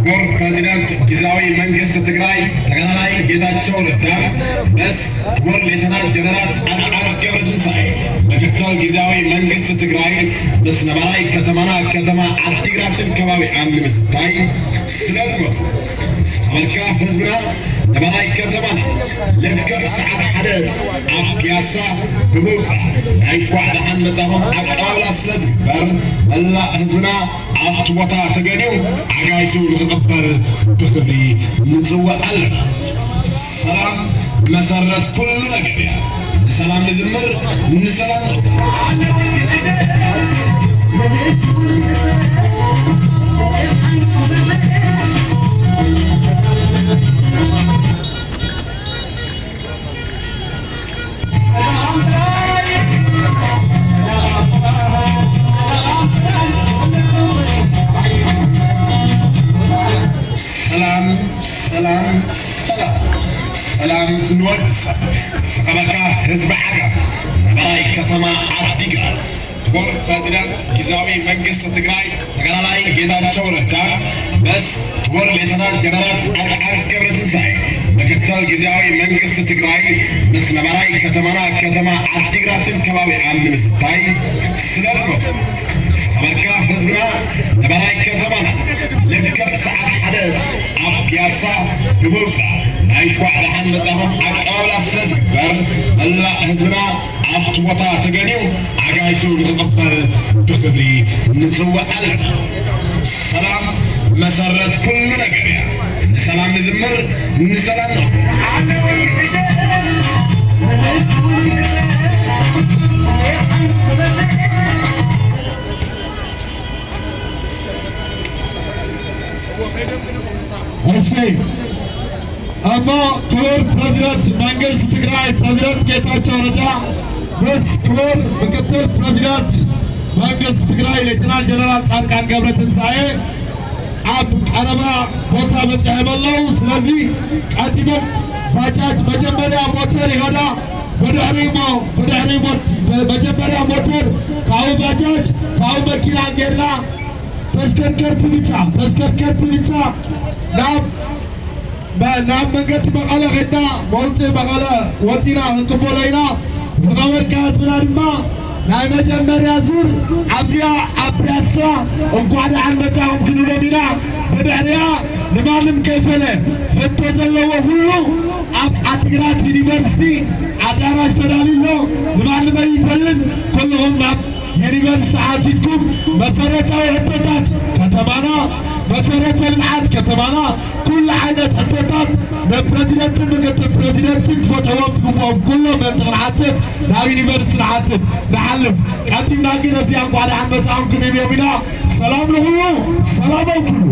ክቡር ፕሬዚዳንት ጊዜያዊ መንግስት ትግራይ ተቀናላይ ጌታቸው ረዳ በስ ክቡር ሌተናል ጀነራል ጻድቃን ገብረትንሳኤ ምክትል ጊዜያዊ መንግስት ትግራይ ምስ ነባራይ ከተማ ዓዲግራትን ከባቢ አንድ ምስታይ ስለዝመቱ ሰበርካ ህዝብና ነባራይ ከተማና ለከብ ሰዓት ሓደ ኣብ ፒያሳ ብምውፃእ ናይ ጓዕዳሃን መጻኹም ኣቀባብላ ስለዝግበር መላእ ህዝብና ኣብቲ ቦታ ተገኒዩ ኣጋይሱ ንኽቕበል ብክብሪ ንጽውዕ ኣለና። ሰላም መሰረት ኩሉ ነገር እያ። ንሰላም ንዝምር ንሰላም ሰላም ንወድሰ ሰበካ ህዝቢ ዓጋብ ነባራይ ከተማ ዓዲግራት ክቡር ፕሬዚዳንት ጊዜያዊ መንግስት ትግራይ ተቀናላይ ጌታቸው ረዳ በስ ክቡር ሌተናል ጀነራል ጻድቃን ገብረትንሳኤ ምክትል ጊዜያዊ መንግስት ትግራይ ምስ ነባራይ ከተማ ዓዲግራትን ከባቢ አንድ ምስታይ ስለዝመቱ ሰበርካ ህዝብና ነባራይ ከተማና ለከብ ሰዓት ሓደ ኣብ ፒያሳ ብምውፃእ ናይ ጓዕዳሃን መጻኹም ኣቀባብላ ስለዝግበር መላእ ህዝብና ኣብቲ ቦታ ተገኒዩ ኣጋይሱ ንኽቕበል ብክብሪ ንጽውዕ ኣለና። ሰላም መሰረት ኩሉ ነገር እያ። ንሰላም ንዝምር ንሰላም ነው። أما كبر بريزيدنت منجلس تግራይ بريزيدنت ጌታቸው ረዳ بس كبر مكتل بريزيدنت منجلس تግራይ ሌተናል ጀነራል ጻድቃን ገብረትንሳኤ ኣብ ቀረባ ቦታ በጽሐመለው ስለዚህ ቀጥበን ባጃጅ መጀመሪያ ሞተር ይሆዳ በድሕሪ መጀመሪያ ሞተር ካው ባጃጅ ካው መኪና ጌርና ተሽከርከርቲ ብቻ ናብ መንገዲ መቐለ ኸድና መውፅእ መቐለ ወፂና እንቅበለይና ዝነበርካ ህዝብና ድማ ናይ መጀመርያ ዙር ኣብዚኣ ኣብ ፒያሳ እንኳዕ ደሓን መጻኹም ክንብሎም ኢና ብድሕሪኣ ንማንም ከይፈለ ሕቶ ዘለዎ ኩሉ ኣብ ዓዲግራት ዩኒቨርሲቲ ኣዳራሽ ተዳልዩሎ ንማንም ኣይፈልን ኩልኹም ናብ ዩኒቨርሲቲ ዓቲትኩም መሰረታዊ ሕቶታት ከተማና መሰረተ ልምዓት ከተማና ኩሉ ዓይነት ሕቶታት ንፕሬዚደንት ምክትል ፕሬዚደንት ክፈትሕዎም ትግብኦም ኩሎም ንዓትት ናብ ዩኒቨርሲቲ ንሓልፍ ቀዲምና ግን ኣብዚኣ እንኳዕ ደሓን መጻኹም ክንብሎም ኢና ሰላም ንኹሉ ሰላም ኣብ ኩሉ